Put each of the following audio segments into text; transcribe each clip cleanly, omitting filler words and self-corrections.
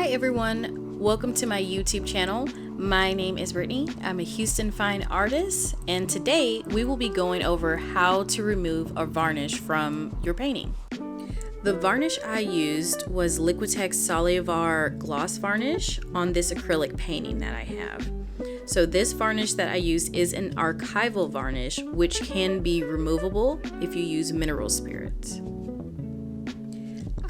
Hi everyone, welcome to my YouTube channel. My name is Brittany. I'm a Houston fine artist, and today we will be going over how to remove a varnish from your painting. The varnish I used was Liquitex Soluvar gloss varnish on this acrylic painting that I have. So this varnish that I used is an archival varnish, which can be removable if you use mineral spirits.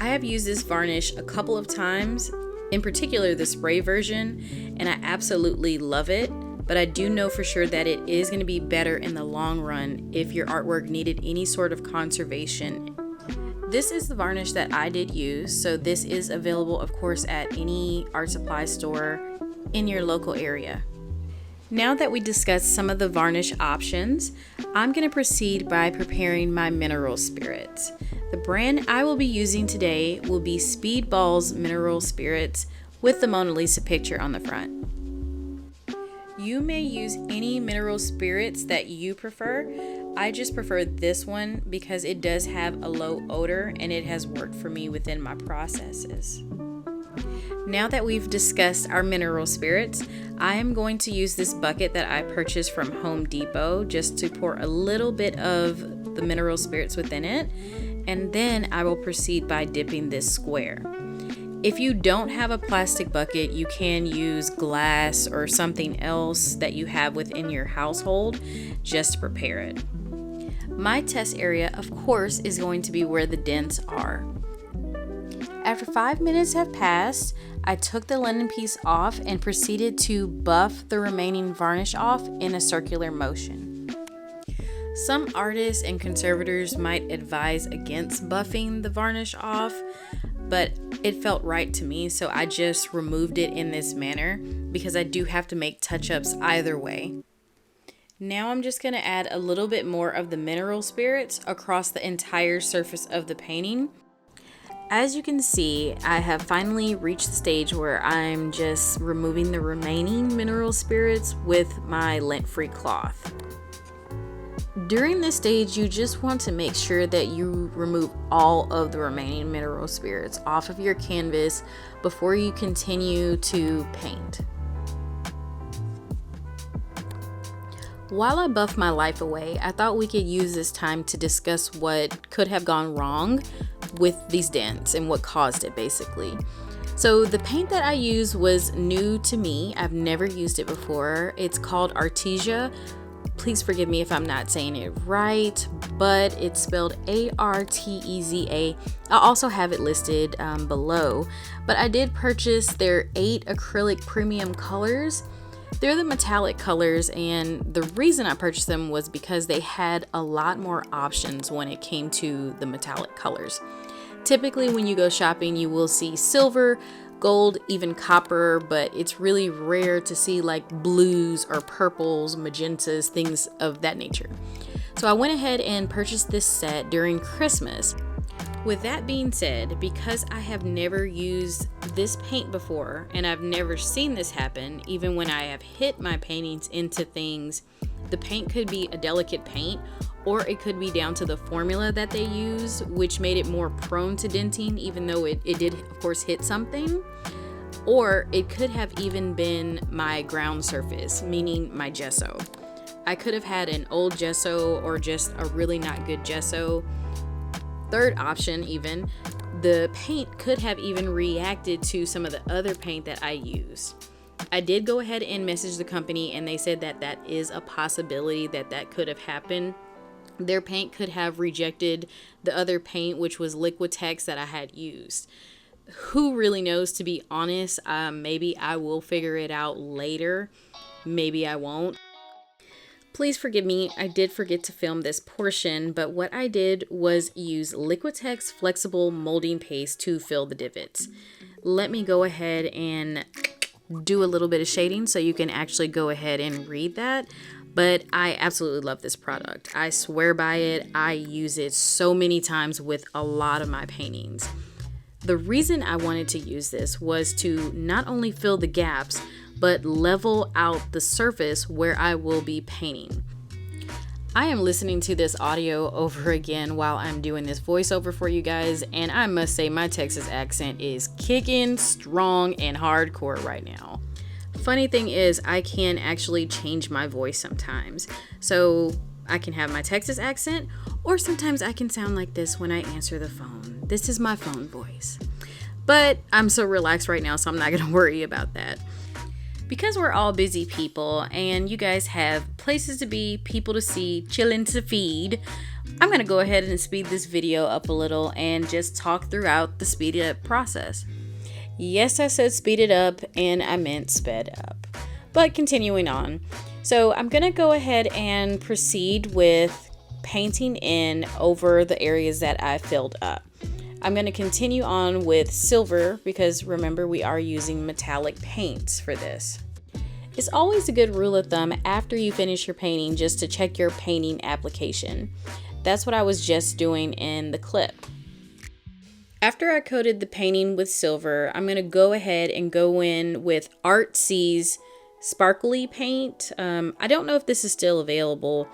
I have used this varnish a couple of times, in particular the spray version, and I absolutely love it, but I do know for sure that it is going to be better in the long run if your artwork needed any sort of conservation. This is the varnish that I did use, so this is available of course at any art supply store in your local area. Now that we discussed some of the varnish options, I'm going to proceed by preparing my mineral spirits. The brand I will be using today will be Speedball's Mineral Spirits with the Mona Lisa picture on the front. You may use any mineral spirits that you prefer. I just prefer this one because it does have a low odor and it has worked for me within my processes. Now that we've discussed our mineral spirits, I am going to use this bucket that I purchased from Home Depot just to pour a little bit of the mineral spirits within it, and then I will proceed by dipping this square. If you don't have a plastic bucket, you can use glass or something else that you have within your household just to prepare it. My test area, of course, is going to be where the dents are. After 5 minutes have passed, I took the linen piece off and proceeded to buff the remaining varnish off in a circular motion. Some artists and conservators might advise against buffing the varnish off, but it felt right to me, so I just removed it in this manner because I do have to make touch-ups either way. Now I'm just going to add a little bit more of the mineral spirits across the entire surface of the painting. As you can see, I have finally reached the stage where I'm just removing the remaining mineral spirits with my lint-free cloth. During this stage, you just want to make sure that you remove all of the remaining mineral spirits off of your canvas before you continue to paint. While I buff my life away, I thought we could use this time to discuss what could have gone wrong with these dents and what caused it basically. So the paint that I used was new to me. I've never used it before. It's called Artesia. Please forgive me if I'm not saying it right, but it's spelled Arteza. I'll also have it listed below, but I did purchase their 8 acrylic premium colors. They're the metallic colors, and the reason I purchased them was because they had a lot more options when it came to the metallic colors. Typically when you go shopping, you will see silver, gold, even copper, but it's really rare to see like blues or purples, magentas, things of that nature. So I went ahead and purchased this set during Christmas. With that being said, because I have never used this paint before and I've never seen this happen, even when I have hit my paintings into things, the paint could be a delicate paint, or it could be down to the formula that they use, which made it more prone to denting, even though it did of course hit something. Or it could have even been my ground surface, meaning my gesso. I could have had an old gesso or just a really not good gesso. Third option, even, the paint could have even reacted to some of the other paint that I used. I did go ahead and message the company, and they said that that is a possibility that could have happened. Their paint could have rejected the other paint, which was Liquitex that I had used. Who really knows, to be honest? Maybe I will figure it out later. Maybe I won't. Please forgive me, I did forget to film this portion, but what I did was use Liquitex flexible molding paste to fill the divots. Let me go ahead and do a little bit of shading so you can actually go ahead and read that. But I absolutely love this product. I swear by it. I use it so many times with a lot of my paintings. The reason I wanted to use this was to not only fill the gaps, but level out the surface where I will be painting. I am listening to this audio over again while I'm doing this voiceover for you guys, and I must say my Texas accent is kicking strong and hardcore right now. Funny thing is, I can actually change my voice sometimes. So I can have my Texas accent, or sometimes I can sound like this when I answer the phone. This is my phone voice. But I'm so relaxed right now, so I'm not going to worry about that. Because we're all busy people and you guys have places to be, people to see, chillin' to feed, I'm going to go ahead and speed this video up a little and just talk throughout the speed it up process. Yes, I said speed it up and I meant sped up. But continuing on. So I'm going to go ahead and proceed with painting in over the areas that I filled up. I'm going to continue on with silver because remember we are using metallic paints for this. It's always a good rule of thumb after you finish your painting just to check your painting application. That's what I was just doing in the clip. After I coated the painting with silver, I'm going to go ahead and go in with Artsy's sparkly paint. I don't know if this is still available.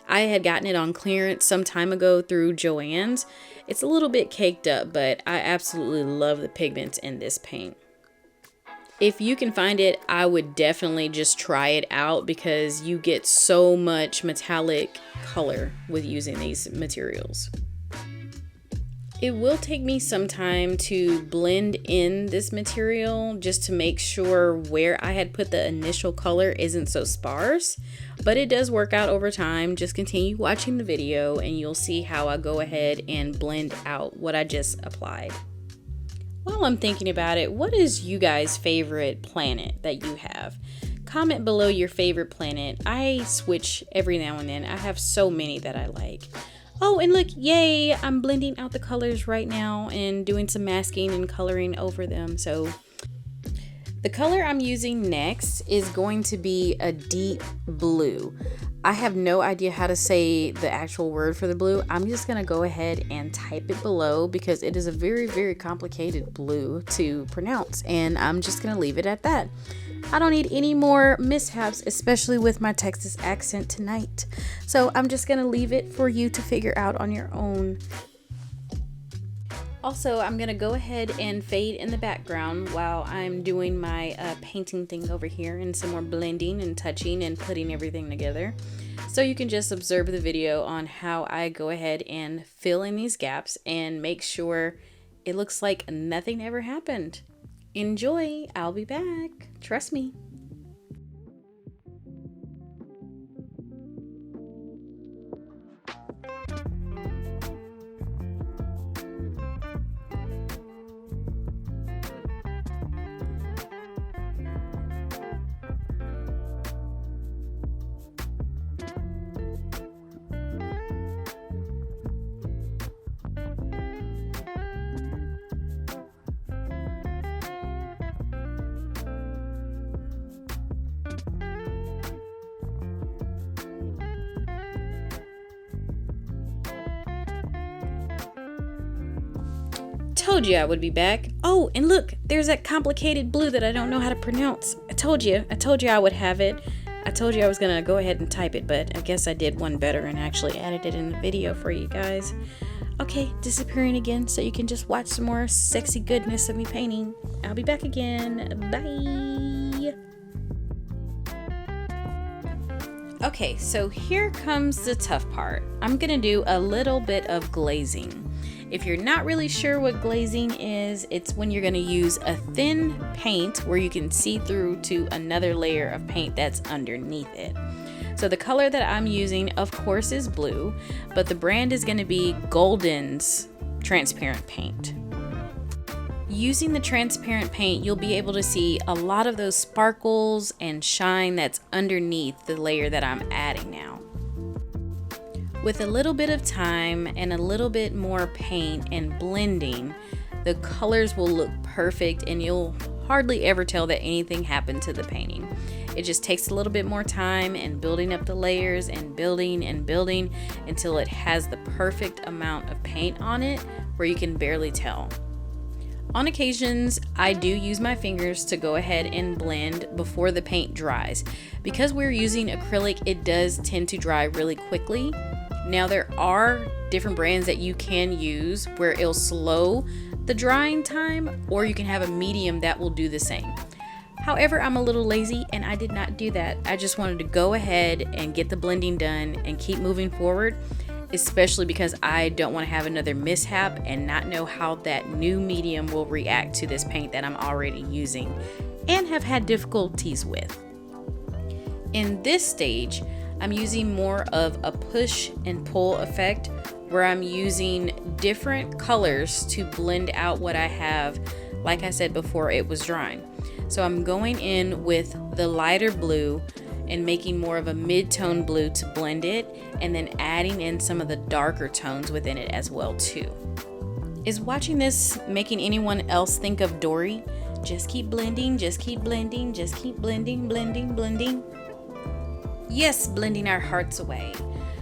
I had gotten it on clearance some time ago through Joann's. It's a little bit caked up, but I absolutely love the pigments in this paint. If you can find it, I would definitely just try it out because you get so much metallic color with using these materials. It will take me some time to blend in this material just to make sure where I had put the initial color isn't so sparse, but it does work out over time. Just continue watching the video and you'll see how I go ahead and blend out what I just applied. While I'm thinking about it, what is you guys' favorite planet that you have? Comment below your favorite planet. I switch every now and then. I have so many that I like. Oh, and look, yay, I'm blending out the colors right now and doing some masking and coloring over them. So the color I'm using next is going to be a deep blue. I have no idea how to say the actual word for the blue. I'm just going to go ahead and type it below because it is a very, very complicated blue to pronounce. And I'm just going to leave it at that. I don't need any more mishaps, especially with my Texas accent tonight. So I'm just going to leave it for you to figure out on your own. Also, I'm going to go ahead and fade in the background while I'm doing my painting thing over here and some more blending and touching and putting everything together. So you can just observe the video on how I go ahead and fill in these gaps and make sure it looks like nothing ever happened. Enjoy, I'll be back. Trust me. Told you I would be back. Oh, and look, there's that complicated blue that I don't know how to pronounce. I told you I would have it. I told you I was gonna go ahead and type it, but I guess I did one better and actually added it in the video for you guys. Okay, disappearing again so you can just watch some more sexy goodness of me painting. I'll be back again. Bye. Okay, so here comes the tough part. I'm gonna do a little bit of glazing. If you're not really sure what glazing is, it's when you're going to use a thin paint where you can see through to another layer of paint that's underneath it. So the color that I'm using, of course, is blue, but the brand is going to be Golden's transparent paint. Using the transparent paint, you'll be able to see a lot of those sparkles and shine that's underneath the layer that I'm adding now. With a little bit of time and a little bit more paint and blending, the colors will look perfect and you'll hardly ever tell that anything happened to the painting. It just takes a little bit more time and building up the layers and building until it has the perfect amount of paint on it where you can barely tell. On occasions, I do use my fingers to go ahead and blend before the paint dries. Because we're using acrylic, it does tend to dry really quickly. Now there are different brands that you can use where it'll slow the drying time, or you can have a medium that will do the same. However, I'm a little lazy and I did not do that. I just wanted to go ahead and get the blending done and keep moving forward, especially because I don't want to have another mishap and not know how that new medium will react to this paint that I'm already using and have had difficulties with. In this stage, I'm using more of a push and pull effect where I'm using different colors to blend out what I have, like I said before, it was drying. So I'm going in with the lighter blue and making more of a mid-tone blue to blend it, and then adding in some of the darker tones within it as well too. Is watching this making anyone else think of Dory? Just keep blending, just keep blending, just keep blending, blending, blending. Yes, blending our hearts away.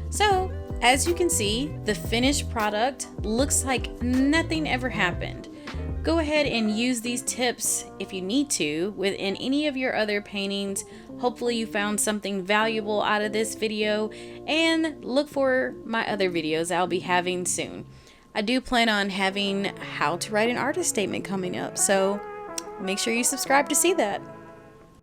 So, as you can see, the finished product looks like nothing ever happened. Go ahead and use these tips if you need to within any of your other paintings. Hopefully you found something valuable out of this video, and look for my other videos I'll be having soon. I do plan on having how to write an artist statement coming up, so make sure you subscribe to see that.